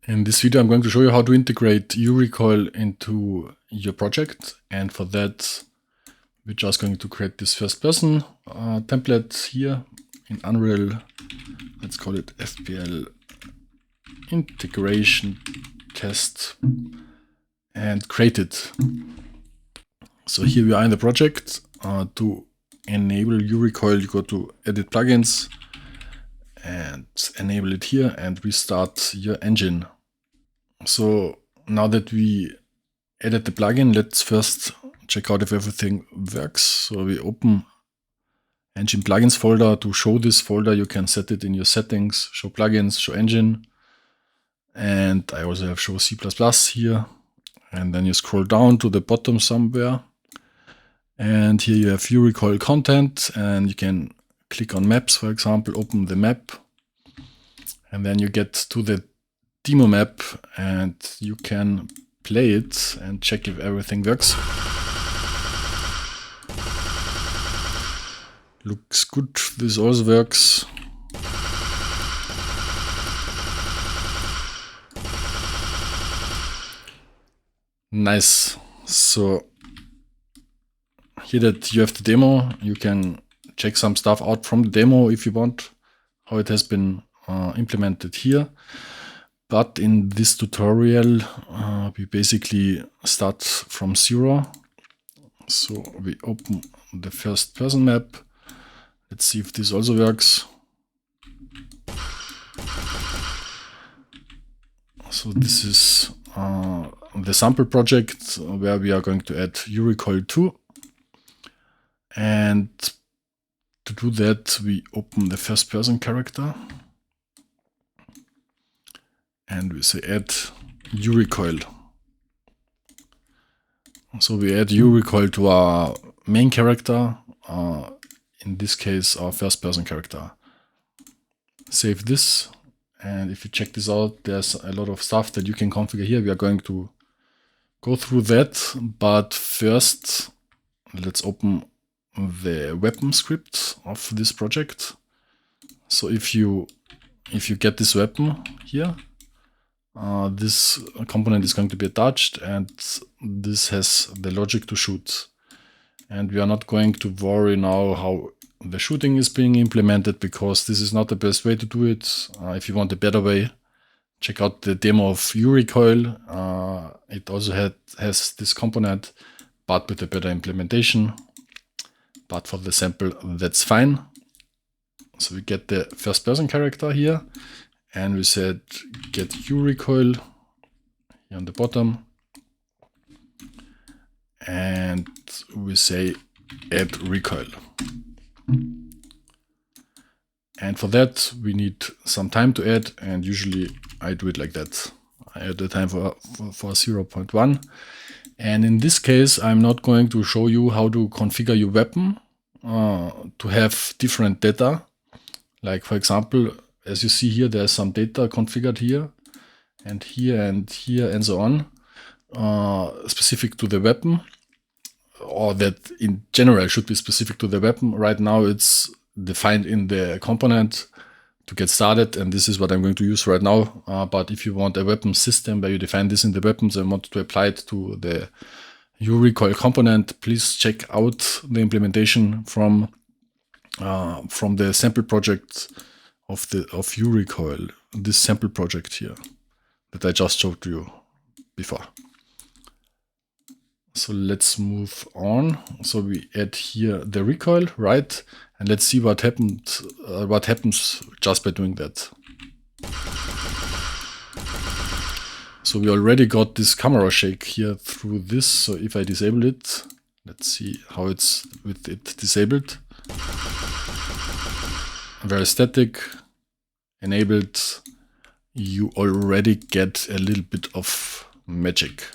In this video, I'm going to show you how to integrate uRecoil into your project. And for that, we're just going to create this first person template here in Unreal. Let's call it FPL integration test and create it. So here we are in the project. To enable uRecoil, you go to edit plugins and enable it here and restart your engine. So now that we added the plugin, let's first check out if everything works. So we open engine plugins folder. To show this folder, you can set it in your settings, show plugins, show engine. And I also have show C++ here. And then you scroll down to the bottom somewhere. And here you have uRecoil content, and you can click on maps, for example, open the map. And then you get to the demo map and you can play it and check if everything works. Looks good. This also works. Nice. So here that you have the demo, you can check some stuff out from the demo if you want, how it has been implemented here. But in this tutorial, we basically start from zero. So we open the first person map. Let's see if this also works. So this is the sample project where we are going to add uRecoil 2. And to do that, we open the first person character. And we say add uRecoil. So we add uRecoil to our main character, in this case our first person character. Save this, and if you check this out, there's a lot of stuff that you can configure here. We are going to go through that, but first let's open the weapon script of this project. So if you get this weapon here, this component is going to be attached, and this has the logic to shoot. And we are not going to worry now how the shooting is being implemented, because this is not the best way to do it. If you want a better way, check out the demo of uRecoil. It also has this component, but with a better implementation. But for the sample, that's fine. So we get the first person character here. And we said get uRecoil here on the bottom. And we say add recoil. And for that, we need some time to add. And usually I do it like that. I add the time for 0.1. And in this case, I'm not going to show you how to configure your weapon to have different data. Like, for example, as you see here, there's some data configured here and here and so on, specific to the weapon, or that in general should be specific to the weapon. Right now it's defined in the component to get started, and this is what I'm going to use right now. But if you want a weapon system where you define this in the weapons and want to apply it to the uRecoil component, please check out the implementation from the sample project of uRecoil, this sample project here that I just showed you before. So let's move on. So we add here the recoil, right? And let's see what happens just by doing that. So we already got this camera shake here through this. So if I disable it, let's see how it's with it disabled. Very static. Enabled, you already get a little bit of magic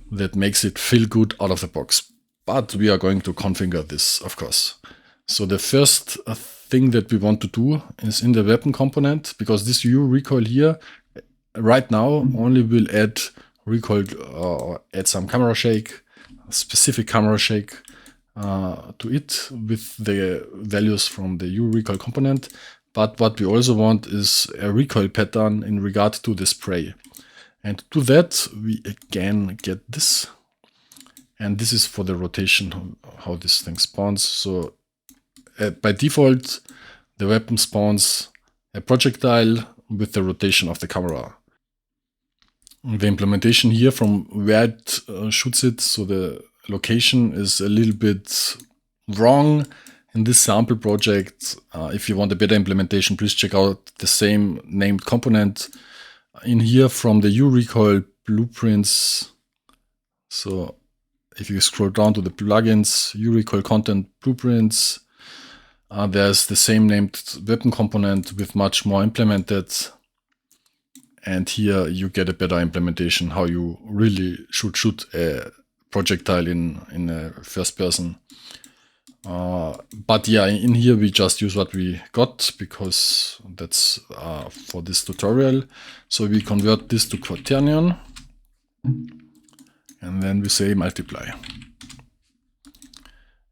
that makes it feel good out of the box. But we are going to configure this, of course. So the first thing that we want to do is in the weapon component, because this uRecoil here right now only will add recoil or add some camera shake, specific camera shake to it with the values from the uRecoil component. But what we also want is a recoil pattern in regard to the spray. And to do that, we again get this. And this is for the rotation, how this thing spawns. So by default, the weapon spawns a projectile with the rotation of the camera. The implementation here from where it shoots it, so the location is a little bit wrong in this sample project. If you want a better implementation, please check out the same named component in here from the uRecoil blueprints. So if you scroll down to the plugins, uRecoil content blueprints, there's the same named weapon component with much more implemented. And here you get a better implementation, how you really should shoot a projectile in a first person. But yeah, in here we just use what we got because that's for this tutorial. So we convert this to quaternion and then we say multiply.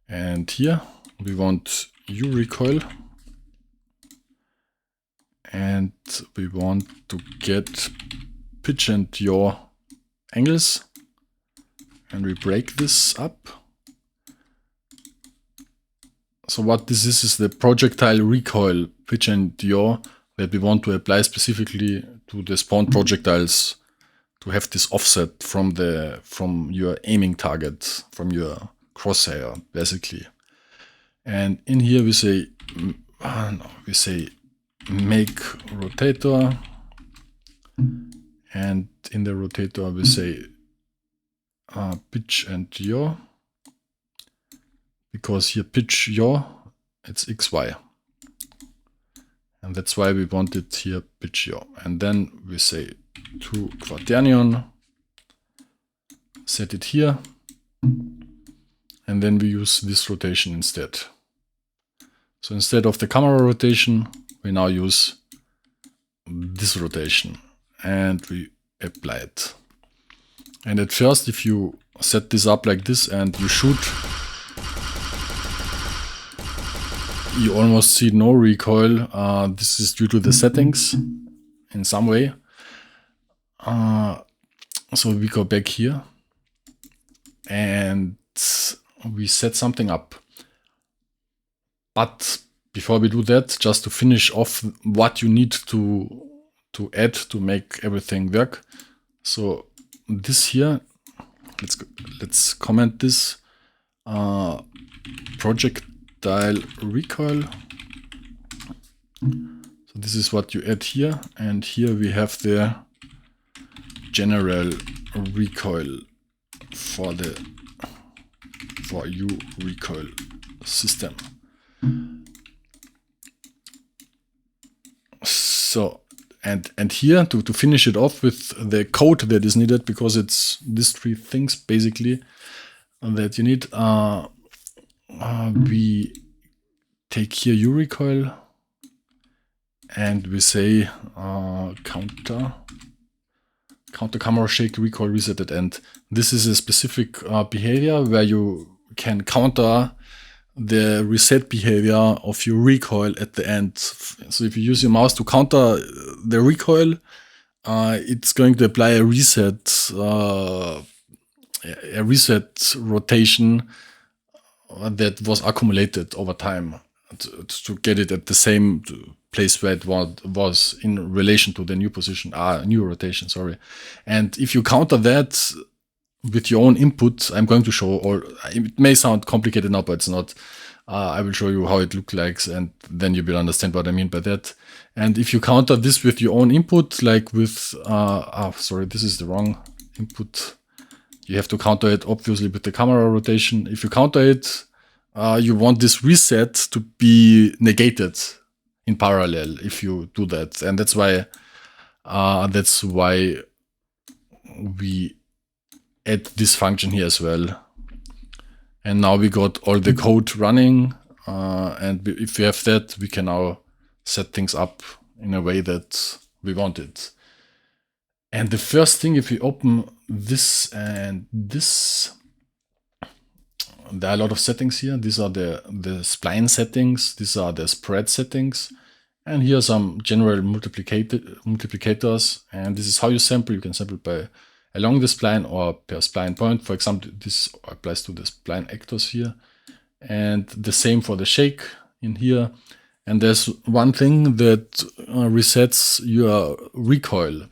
And here we want uRecoil and we want to get pitch and yaw angles and we break this up. So what this is the projectile recoil pitch and yaw that we want to apply specifically to the spawn projectiles to have this offset from your aiming target, from your crosshair, basically. And in here we say make rotator, and in the rotator we say pitch and yaw, because here pitch yaw, it's XY. And that's why we want it here pitch yaw. And then we say to quaternion, set it here, and then we use this rotation instead. So instead of the camera rotation, we now use this rotation and we apply it. And at first, if you set this up like this and you shoot, you almost see no recoil. This is due to the settings in some way. So we go back here and we set something up. But before we do that, just to finish off what you need to add to make everything work. So this here, let's comment this projectile recoil. So this is what you add here, and here we have the general recoil for uRecoil system. So and here to finish it off with the code that is needed, because it's these three things basically that you need. We take here uRecoil and we say counter camera shake recoil reset at end. This is a specific behavior where you can counter the reset behavior of your recoil at the end. So if you use your mouse to counter the recoil, it's going to apply a reset rotation that was accumulated over time to get it at the same place where it was in relation to the new position, new rotation, sorry. And if you counter that with your own input, I'm going to show, or it may sound complicated now, but it's not. I will show you how it looks like, and then you will understand what I mean by that. And if you counter this with your own input, like with, sorry, this is the wrong input. You have to counter it obviously with the camera rotation. If you counter it, you want this reset to be negated in parallel if you do that. And that's why we add this function here as well. And now we got all the code running, and if we have that, we can now set things up in a way that we want it. And the first thing, if we open this and this, there are a lot of settings here. These are the spline settings. These are the spread settings. And here are some general multiplicators. And this is how you sample. You can sample by along the spline or per spline point. For example, this applies to the spline actors here. And the same for the shake in here. And there's one thing that resets your recoil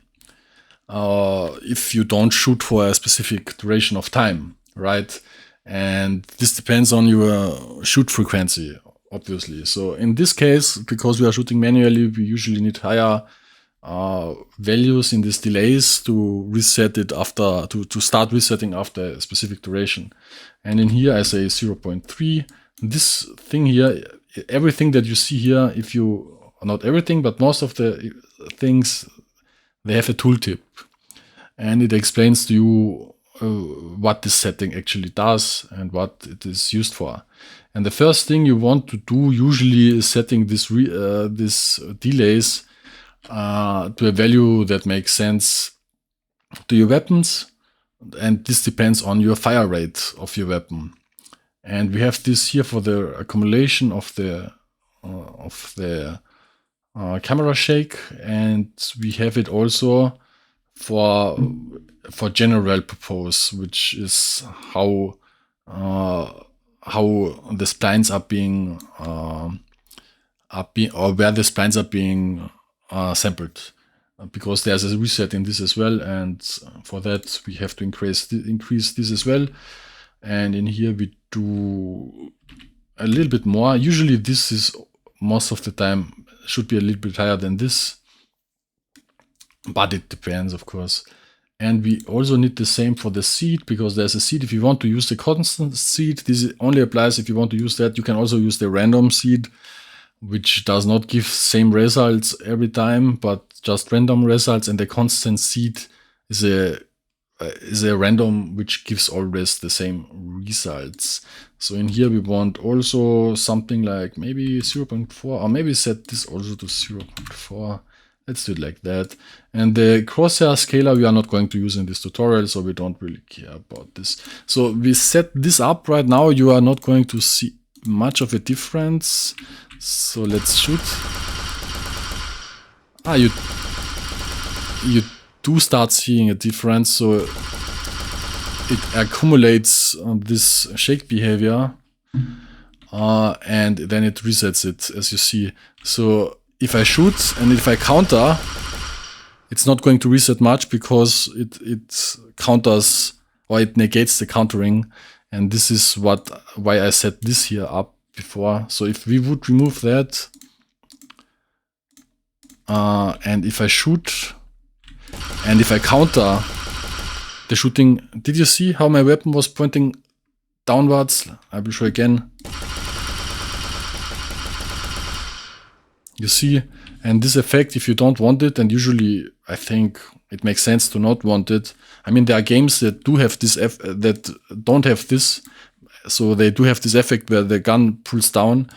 if you don't shoot for a specific duration of time, right? And this depends on your shoot frequency, obviously. So in this case, because we are shooting manually, we usually need higher values in these delays to reset it after, to start resetting after a specific duration. And in here I say 0.3. This thing here, everything that you see here, if you, not everything, but most of the things, they have a tooltip. And it explains to you what this setting actually does and what it is used for. And the first thing you want to do usually is setting this delays to a value that makes sense to your weapons. And this depends on your fire rate of your weapon. And we have this here for the accumulation of the camera shake, and we have it also for general purpose, which is how the splines are being or where the splines are being sampled, because there's a reset in this as well, and for that we have to increase this as well. And in here we do a little bit more. Usually this is most of the time should be a little bit higher than this, but it depends, of course. And we also need the same for the seed, because there's a seed. If you want to use the constant seed, this only applies if you want to use that. You can also use the random seed, which does not give same results every time, but just random results. And the constant seed is a random which gives always the same results. So in here we want also something like maybe 0.4, or maybe set this also to 0.4. Let's do it like that. And the Crosshair Scaler we are not going to use in this tutorial, so we don't really care about this. So we set this up right now. You are not going to see much of a difference. So let's shoot. You do start seeing a difference. So it accumulates this shake behavior, and then it resets it, as you see. So if I shoot and if I counter, it's not going to reset much, because it counters, or it negates the countering. And this is why I set this here up before. So if we would remove that, and if I shoot and if I counter the shooting, did you see how my weapon was pointing downwards? I will show again. You see, and this effect, if you don't want it, and usually I think it makes sense to not want it. I mean, there are games that do have this that don't have this, so they do have this effect where the gun pulls down,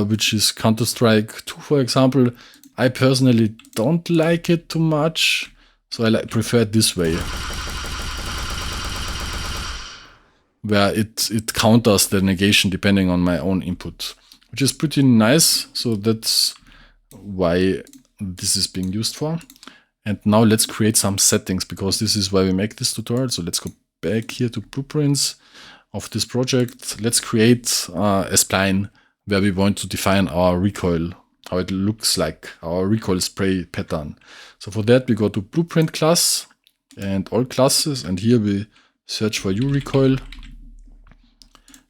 which is Counter-Strike 2, for example. I personally don't like it too much, so I prefer it this way, where it counters the negation depending on my own input, which is pretty nice. So that's why this is being used for. And now let's create some settings, because this is why we make this tutorial. So let's go back here to blueprints of this project. Let's create a spline where we want to define our recoil, how it looks like, our recoil spray pattern. So for that we go to blueprint class and all classes, and here we search for uRecoil.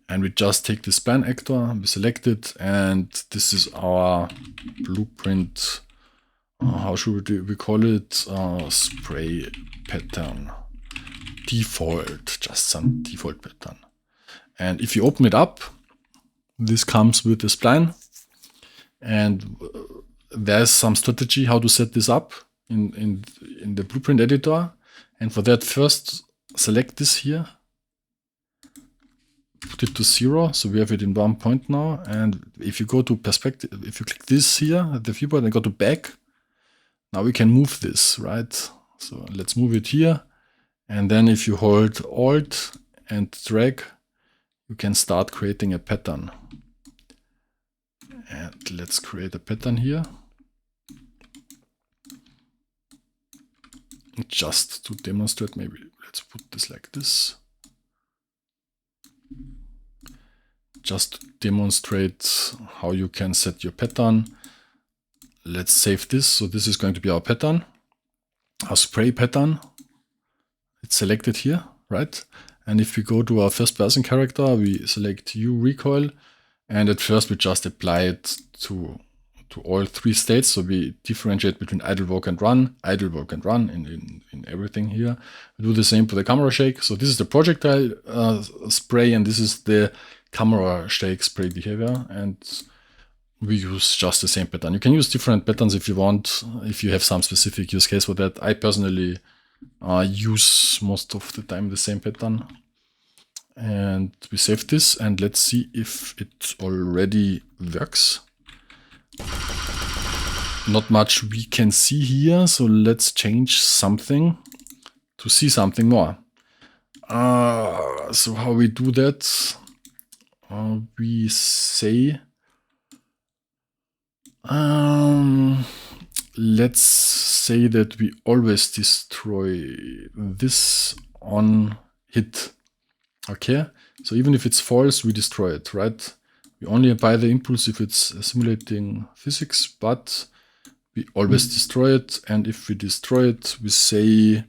And we just take the spline actor, we select it, and this is our blueprint. How should we call it? Spray pattern. Default, just some default pattern. And if you open it up, this comes with the spline. And there's some strategy how to set this up in the blueprint editor. And for that, first select this here. Put it to 0, so we have it in 1 point now. And if you go to perspective, if you click this here at the viewport and go to back, now we can move this, right? So let's move it here. And then if you hold Alt and drag, you can start creating a pattern. And let's create a pattern here. just to demonstrate, maybe let's put this like this. Just to demonstrate how you can set your pattern. Let's save this. So this is going to be our pattern, our spray pattern. It's selected here, right? And if we go to our first person character, we select uRecoil, and at first we just apply it to all three states. So we differentiate between idle, walk, and run in everything here. We do the same for the camera shake. So this is the projectile spray, and this is the camera shake spray behavior. And we use just the same pattern. You can use different patterns if you want, if you have some specific use case for that. I personally use most of the time the same pattern. And we save this, and let's see if it already works. Not much we can see here, so let's change something to see something more. So how we do that? We say, let's say that we always destroy this on hit. Okay, so even if it's false, we destroy it, right? We only apply the impulse if it's simulating physics, but we always destroy it. And if we destroy it, we say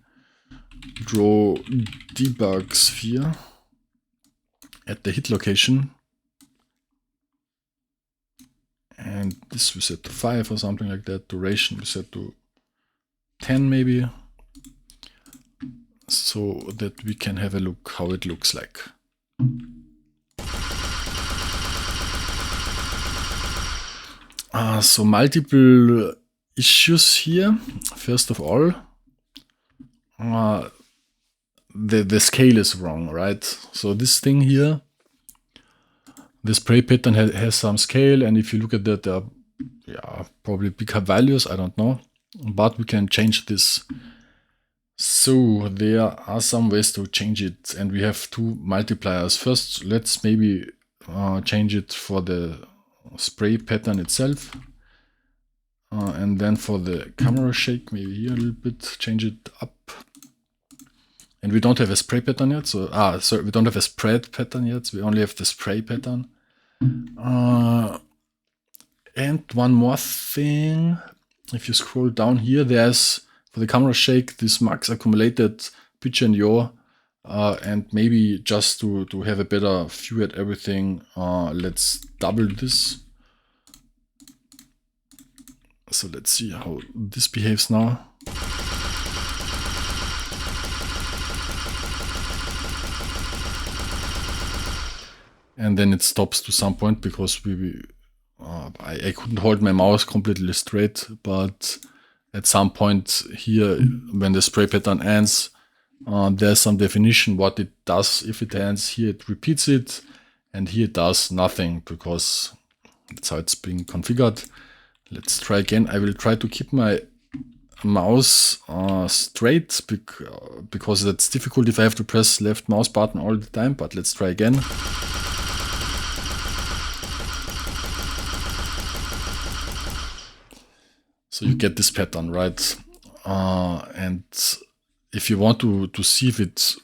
draw debug sphere at the hit location. And this we set to 5 or something like that. Duration we set to 10 maybe, so that we can have a look how it looks like. So multiple issues here. First of all, the scale is wrong, right? So this thing here, the spray pattern has some scale, and if you look at that, there are probably bigger values, I don't know, but we can change this. So there are some ways to change it, and we have two multipliers. First, let's maybe change it for the spray pattern itself, and then for the camera shake, maybe here a little bit, change it up. And we don't have a spray pattern yet, so sorry, we don't have a spread pattern yet, so we only have the spray pattern. And one more thing, if you scroll down here, there's for the camera shake this max accumulated pitch and yaw, and maybe just to have a better view at everything, let's double this. So let's see how this behaves now. And then it stops to some point because I couldn't hold my mouse completely straight, but at some point here, when the spray pattern ends, there's some definition what it does. If it ends here, it repeats it, and here it does nothing because that's how it's being configured. Let's try again. I will try to keep my mouse straight because that's difficult if I have to press left mouse button all the time, but let's try again. So you get this pattern, right? And if you want to see if it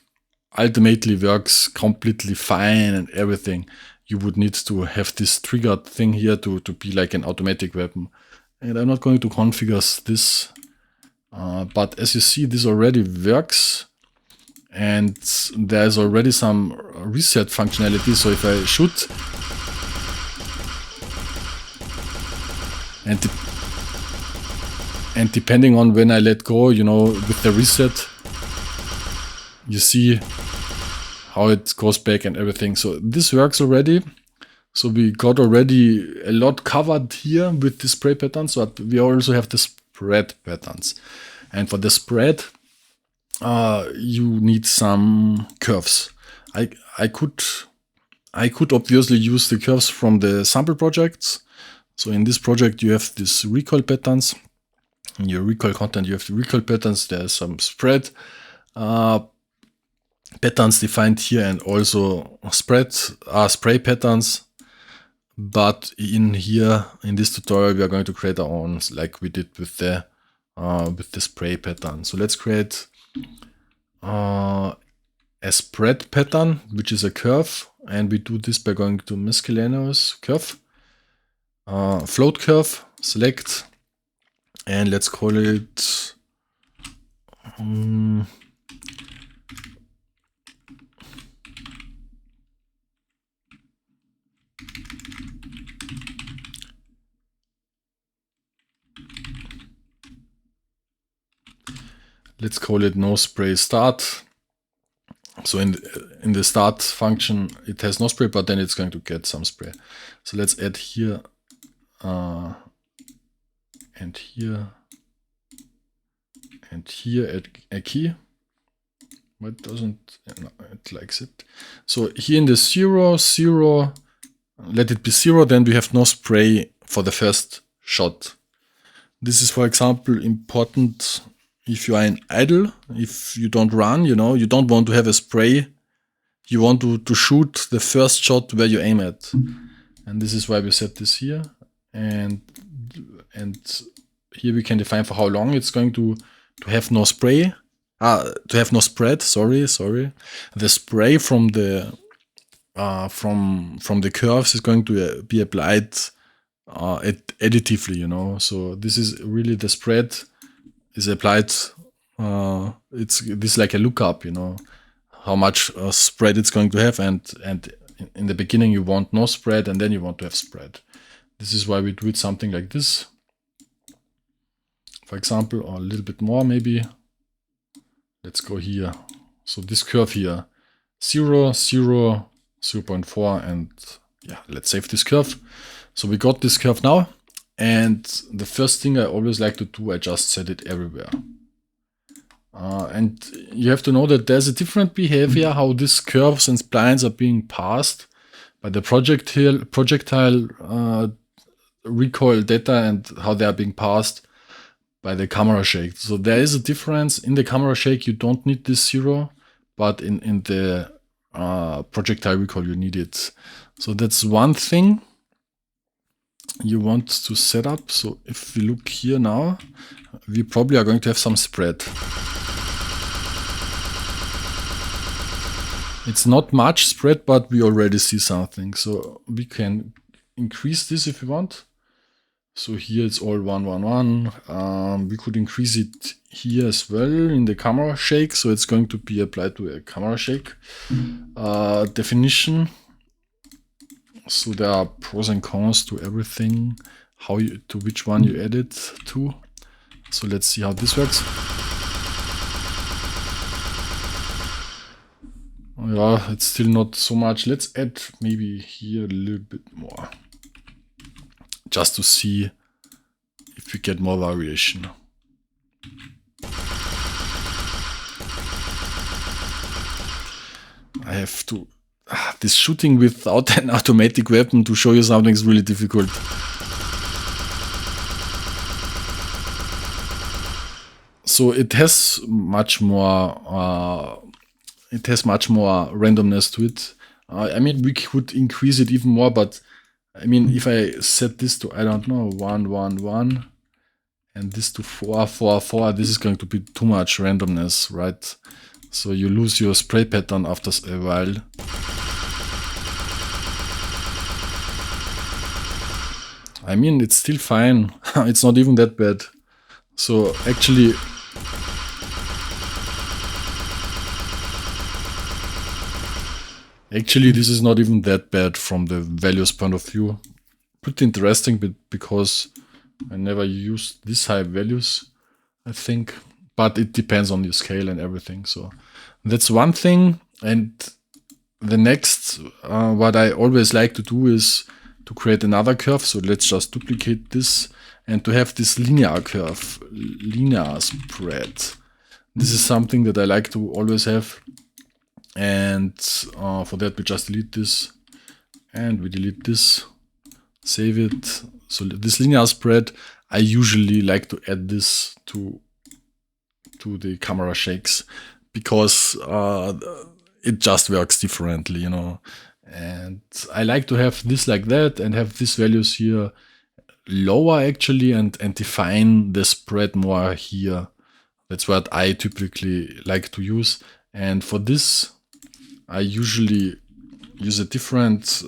ultimately works completely fine and everything, you would need to have this triggered thing here to be like an automatic weapon. And I'm not going to configure this, but as you see, this already works. And there's already some reset functionality. So if I shoot, and depending on when I let go, you know, with the reset, you see how it goes back and everything. So this works already. So we got already a lot covered here with the spray patterns, but we also have the spread patterns. And for the spread, you need some curves. I could obviously use the curves from the sample projects. So in this project, you have this recoil patterns. In your recoil content, you have the recoil patterns. There's some spread patterns defined here, and also spray patterns. But in here, in this tutorial, we are going to create our own, like we did with the with the spray pattern. So let's create a spread pattern, which is a curve, and we do this by going to miscellaneous curve, float curve, select, and let's call it let's call it no spray start. So in the start function, it has no spray, but then it's going to get some spray. So let's add here and here and here a key. Why doesn't it likes it? So here in the 0, 0, let it be 0, then we have no spray for the first shot. This is, for example, important if you are in idle, if you don't run, you know, you don't want to have a spray. You want to shoot the first shot where you aim at. And this is why we set this here. And here we can define for how long it's going to have no spray. To have no spread, sorry. The spray from the curves is going to be applied additively, you know. So this is really the spread is applied. It's this like a lookup, you know, how much spread it's going to have, and in the beginning you want no spread, and then you want to have spread. This is why we do it something like this, for example, or a little bit more maybe. Let's go here. So this curve here, 0, 0, 0.4, and yeah, let's save this curve. So we got this curve now, and the first thing I always like to do, I just set it everywhere. And you have to know that there's a different behavior how these curves and splines are being passed by the projectile recoil data, and how they are being passed by the camera shake. So there is a difference. In the camera shake you don't need this 0, but in the projectile recoil you need it. So that's one thing you want to set up. So if we look here now, we probably are going to have some spread. It's not much spread, but we already see something. So we can increase this if we want. So here it's all 1, 1, 1. We could increase it here as well in the camera shake. So it's going to be applied to a camera shake definition. So there are pros and cons to everything, to which one you add it to. So let's see how this works. Yeah, it's still not so much. Let's add maybe here a little bit more, just to see if we get more variation. I have to... this shooting without an automatic weapon to show you something is really difficult. So it has much more... randomness to it. I mean, we could increase it even more, but I mean, if I set this to, I don't know, 1, 1, 1, and this to 4, 4, 4, this is going to be too much randomness, right? So you lose your spray pattern after a while. I mean, it's still fine. It's not even that bad. So actually... Actually, this is not even that bad from the values point of view. Pretty interesting, but because I never used this high values, I think. But it depends on your scale and everything. So that's one thing. And the next, what I always like to do is to create another curve. So let's just duplicate this and to have this linear curve, linear spread. This is something that I like to always have. And for that we just delete this, and we delete this, save it. So this linear spread, I usually like to add this to the camera shakes, because it just works differently, you know. And I like to have this like that and have these values here lower actually and define the spread more here. That's what I typically like to use. And for this, I usually use a different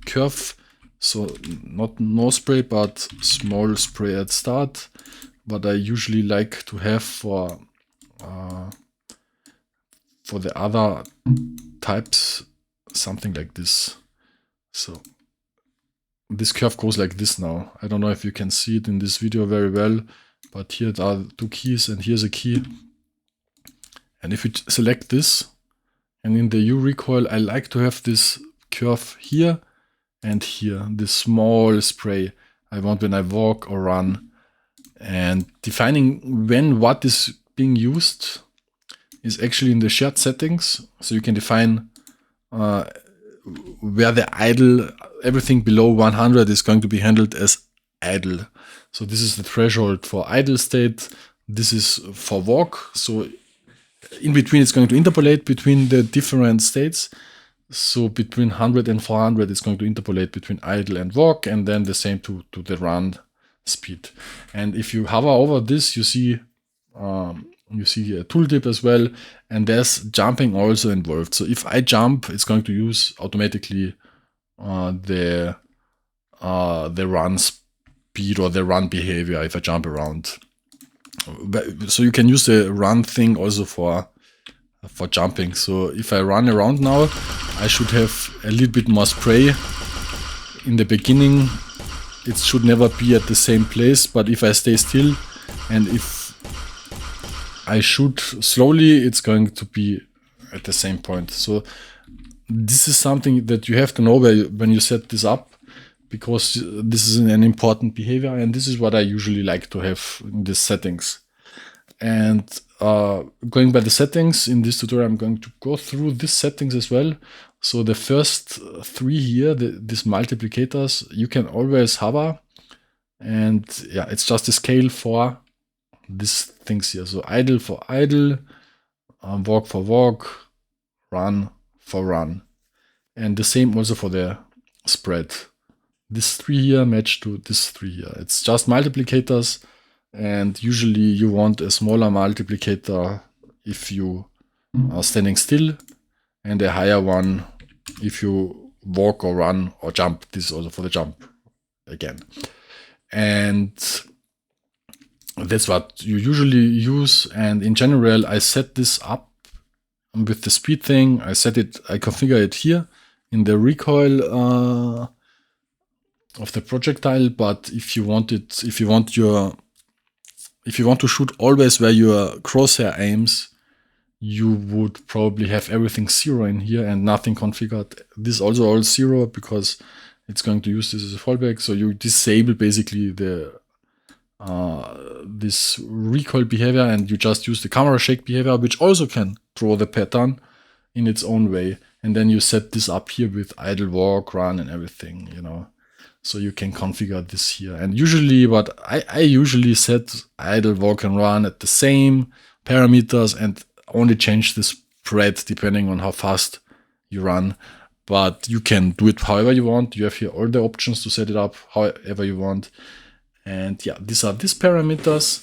curve. So not no spray, but small spray at start. But I usually like to have for the other types something like this. So this curve goes like this now. I don't know if you can see it in this video very well, but here are 2 keys and here's a key. And if you select this, and in the uRecoil, I like to have this curve here and here, this small spray I want when I walk or run. And defining when what is being used is actually in the shared settings. So you can define where the idle, everything below 100 is going to be handled as idle. So this is the threshold for idle state. This is for walk. So in between, it's going to interpolate between the different states. So between 100 and 400, it's going to interpolate between idle and walk, and then the same to the run speed. And if you hover over this, you see a tooltip as well, and there's jumping also involved. So if I jump, it's going to use automatically the run speed or the run behavior if I jump around. So you can use the run thing also for jumping. So if I run around now, I should have a little bit more spray in the beginning. It should never be at the same place, but if I stay still and if I shoot slowly, it's going to be at the same point. So this is something that you have to know when you set this up, because this is an important behavior, and this is what I usually like to have in these settings. And going by the settings, in this tutorial I'm going to go through these settings as well. So the first 3 here, these multiplicators, you can always hover, and yeah, it's just a scale for these things here. So idle for idle, walk for walk, run for run. And the same also for the spread. This 3 here match to this 3 here. It's just multiplicators, and usually you want a smaller multiplicator if you are standing still, and a higher one if you walk or run or jump. This is also for the jump again. And that's what you usually use. And in general, I set this up with the speed thing. I configure it here in the recoil of the projectile. But if you want to shoot always where your crosshair aims, you would probably have everything 0 in here and nothing configured. This also all 0 because it's going to use this as a fallback. So you disable basically this recoil behavior, and you just use the camera shake behavior, which also can draw the pattern in its own way. And then you set this up here with idle, walk, run, and everything, you know. So you can configure this here. And usually I usually set idle, walk, and run at the same parameters and only change the spread depending on how fast you run. But you can do it however you want. You have here all the options to set it up however you want. And yeah, these are these parameters.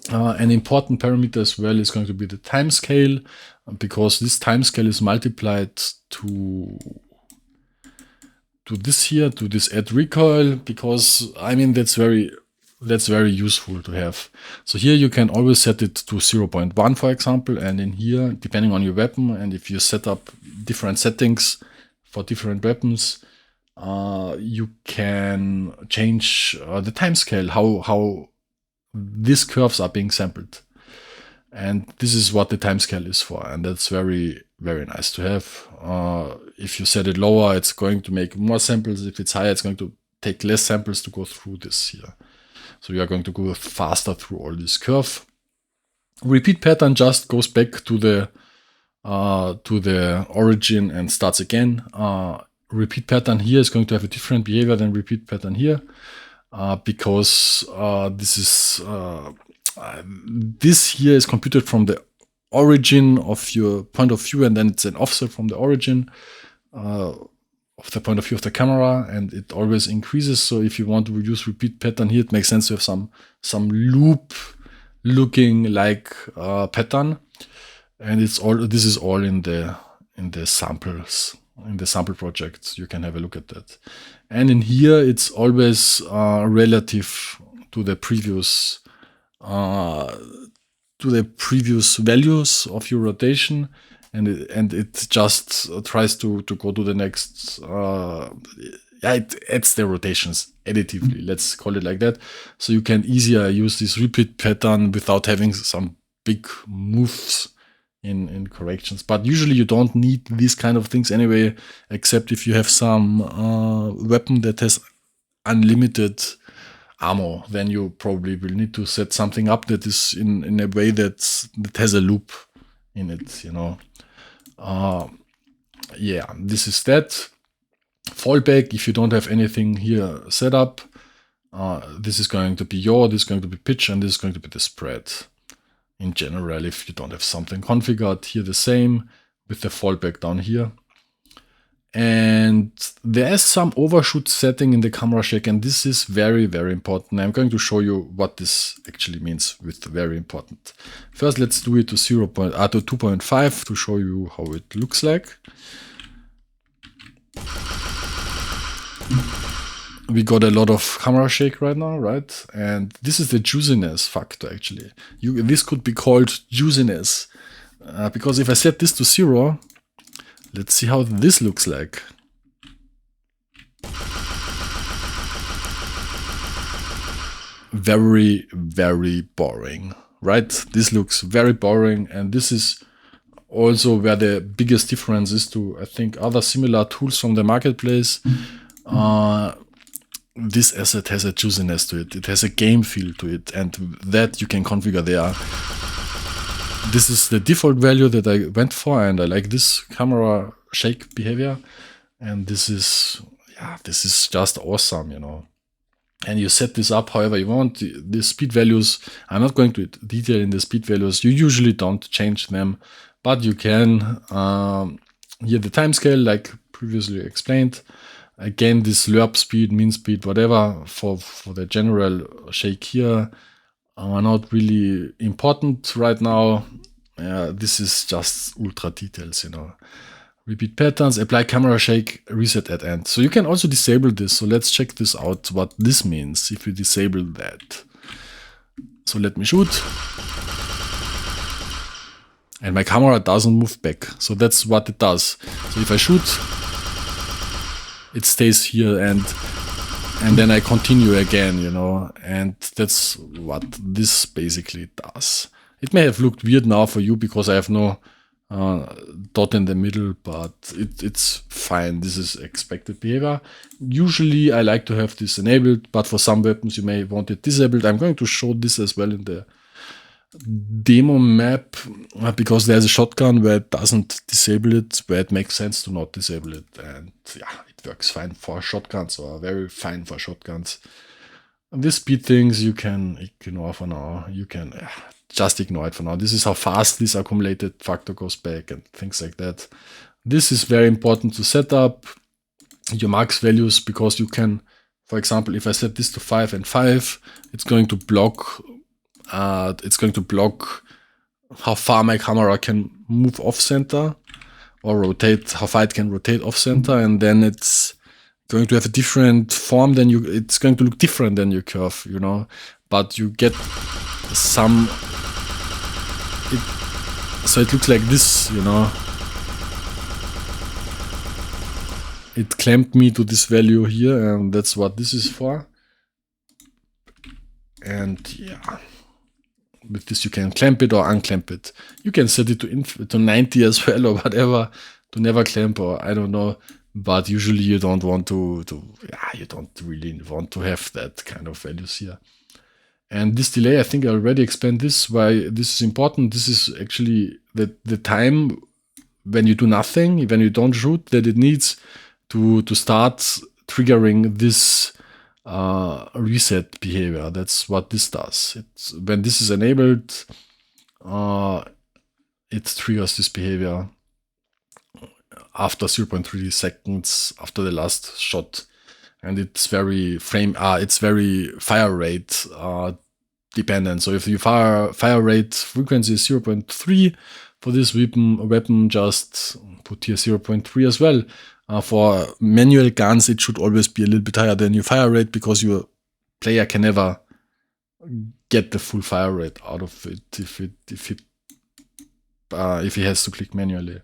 An important parameter as well is going to be the time scale, because this time scale is multiplied to this here, to this add recoil, because I mean that's very useful to have. So here you can always set it to 0.1, for example, and in here, depending on your weapon, and if you set up different settings for different weapons, you can change the time scale, how these curves are being sampled. And this is what the time scale is for, and that's very, very nice to have. If you set it lower, it's going to make more samples. If it's higher, it's going to take less samples to go through this here. So you are going to go faster through all this curve. Repeat pattern just goes back to the origin and starts again. Repeat pattern here is going to have a different behavior than repeat pattern here, because this here is computed from the origin of your point of view, and then it's an offset from the origin. of the point of view of the camera, and it always increases. So if you want to use repeat pattern here, it makes sense to have some loop looking like pattern. And this is all in the samples, in the sample projects. You can have a look at that. And in here, it's always relative to the previous values of your rotation, and it just tries to go to the next. It adds the rotations additively. Let's call it like that. So you can easier use this repeat pattern without having some big moves in corrections. But usually you don't need these kind of things anyway, except if you have some weapon that has unlimited ammo, then you probably will need to set something up that is in a way that has a loop in it, you know. Yeah, this is that. Fallback, if you don't have anything here set up, this is going to be yaw, this is going to be pitch, and this is going to be the spread. In general, if you don't have something configured, here the same with the fallback down here. And there is some overshoot setting in the camera shake, and this is very, very important. I'm going to show you what this actually means with very important. First, let's do it to 2.5 to show you how it looks like. We got a lot of camera shake right now, right? And this is the juiciness factor, actually. This could be called juiciness. Because if I set this to 0, let's see how this looks like. Very, very boring, right? This looks very boring, and this is also where the biggest difference is to, I think, other similar tools from the marketplace. This asset has a juiciness to it. It has a game feel to it, and that you can configure there. This is the default value that I went for, and I like this camera shake behavior. And this is just awesome, you know. And you set this up however you want. The speed values, I'm not going to detail in the speed values. You usually don't change them, but you can. Here the time scale, like previously explained. Again, this lerp speed, mean speed, whatever, for the general shake here are not really important right now. This is just ultra details, you know. Repeat patterns, apply camera shake, reset at end. So you can also disable this. So let's check this out, what this means if you disable that. So let me shoot. And my camera doesn't move back. So that's what it does. So if I shoot, it stays here, and then I continue again, you know, and that's what this basically does. It may have looked weird now for you because I have no dot in the middle, but it's fine. This is expected behavior. Usually I like to have this enabled, but for some weapons you may want it disabled. I'm going to show this as well in the demo map, because there's a shotgun where it doesn't disable it, where it makes sense to not disable it, and yeah, it works fine for shotguns, or very fine for shotguns. And these speed things you can ignore for now. You can just ignore it for now. This is how fast this accumulated factor goes back and things like that. This is very important to set up your max values, because you can, for example, if I set this to 5 and 5, it's going to block how far my camera can move off center or rotate, how far it can rotate off center, and then it's going to have a different form than it's going to look different than your curve, you know, but you get some, so it looks like this, you know. It clamped me to this value here, and that's what this is for. And yeah, with this you can clamp it or unclamp it. You can set it to 90 as well, or whatever, to never clamp, or I don't know. But usually you don't want you don't really want to have that kind of values here. And this delay, I think I already explained this, why this is important. This is actually the time when you do nothing, when you don't shoot, that it needs to start triggering this reset behavior. That's what this does. When this is enabled, it triggers this behavior. after 0.3 seconds after the last shot, and it's very fire rate dependent. So if the fire rate frequency is 0.3 for this weapon, just put here 0.3 as well. For manual guns, it should always be a little bit higher than your fire rate, because your player can never get the full fire rate out of it if he has to click manually.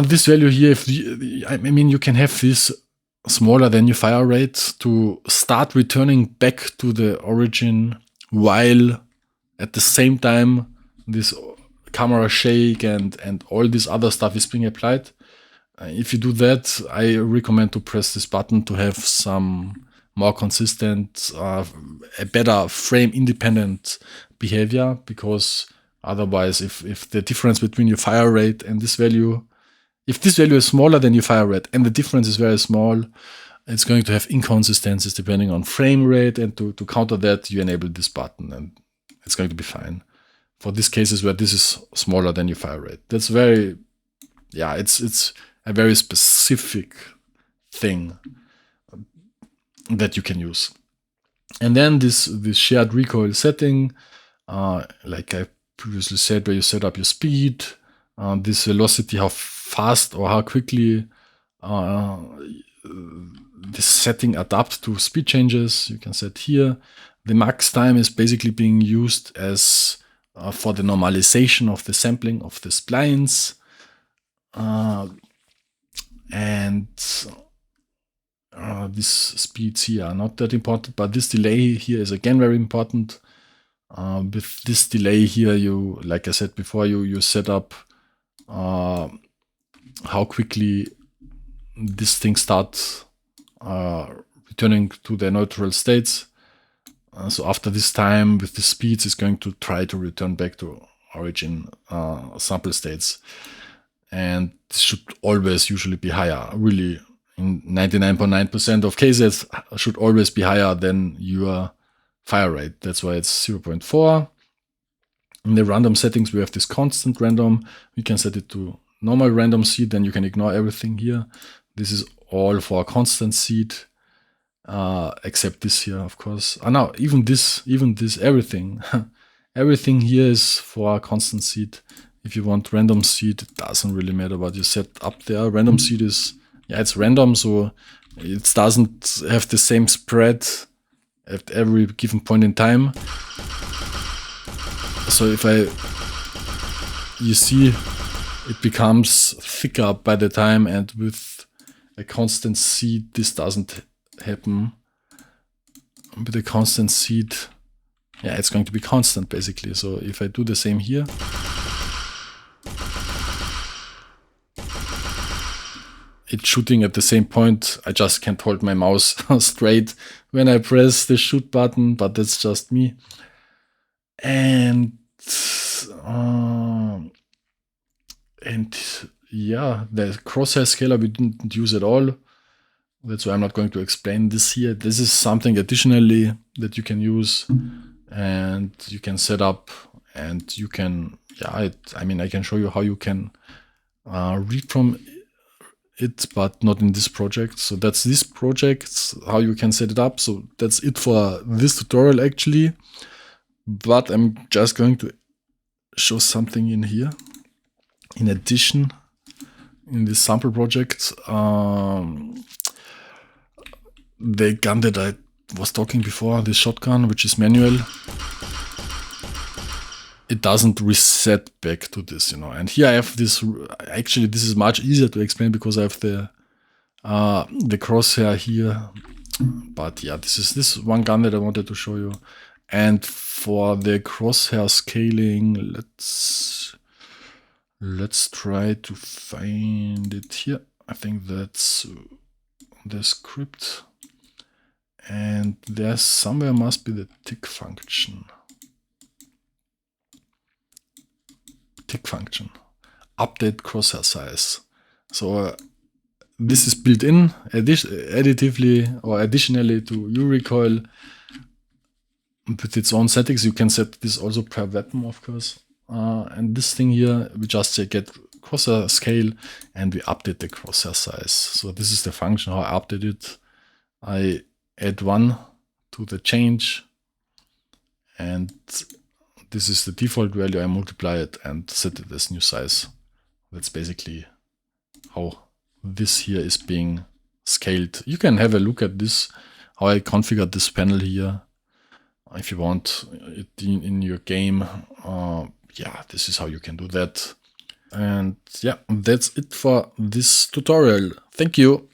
This value here, you can have this smaller than your fire rate to start returning back to the origin, while at the same time this camera shake and all this other stuff is being applied. If you do that, I recommend to press this button to have some more consistent, a better frame independent behavior, because otherwise if the difference between your fire rate and this value, if this value is smaller than your fire rate and the difference is very small, it's going to have inconsistencies depending on frame rate, and to counter that, you enable this button and it's going to be fine. For these cases where this is smaller than your fire rate, that's very, it's a very specific thing that you can use. And then this shared recoil setting, like I previously said, where you set up your speed, this velocity, how fast or how quickly this setting adapts to speed changes, you can set here. The max time is basically being used as for the normalization of the sampling of the splines. And these speeds here are not that important, but this delay here is again very important. With this delay here, you, like I said before, you set up how quickly this thing starts returning to the neutral states. So after this time, with the speeds, it's going to try to return back to origin sample states. And this should always usually be higher. Really, in 99.9% of cases, should always be higher than your fire rate. That's why it's 0.4. In the random settings, we have this constant random. We can set it to normal random seed, then you can ignore everything here. This is all for a constant seed, except this here, of course. Now, even this, everything. Everything here is for a constant seed. If you want random seed, it doesn't really matter what you set up there. Random seed is, it's random, so it doesn't have the same spread at every given point in time. So you see, it becomes thicker by the time, and with a constant seed, this doesn't happen. With a constant seed, it's going to be constant basically. So if I do the same here, it's shooting at the same point. I just can't hold my mouse straight when I press the shoot button, but that's just me. And the Crosshair Scaler we didn't use at all. That's why I'm not going to explain this here. This is something additionally that you can use, and you can set up, and you can, I can show you how you can read from it, but not in this project. So that's this project, how you can set it up. So that's it for this tutorial actually. But I'm just going to show something in here. In addition, in this sample project, the gun that I was talking before, this shotgun, which is manual, it doesn't reset back to this, And here I have this. Actually, this is much easier to explain because I have the crosshair here. But this is one gun that I wanted to show you. And for the crosshair scaling, let's try to find it here. I think that's the script. And there somewhere must be the tick function. Tick function. Update crosshair size. So this is built in additively or additionally to uRecoil. With its own settings, you can set this also per weapon, of course. And this thing here, we just say get crosshair scale and we update the crosshair size. So this is the function how I update it. I add 1 to the change, and this is the default value. I multiply it and set it as new size. That's basically how this here is being scaled. You can have a look at this, how I configured this panel here. If you want it in your game, yeah, this is how you can do that. And yeah, that's it for this tutorial. Thank you.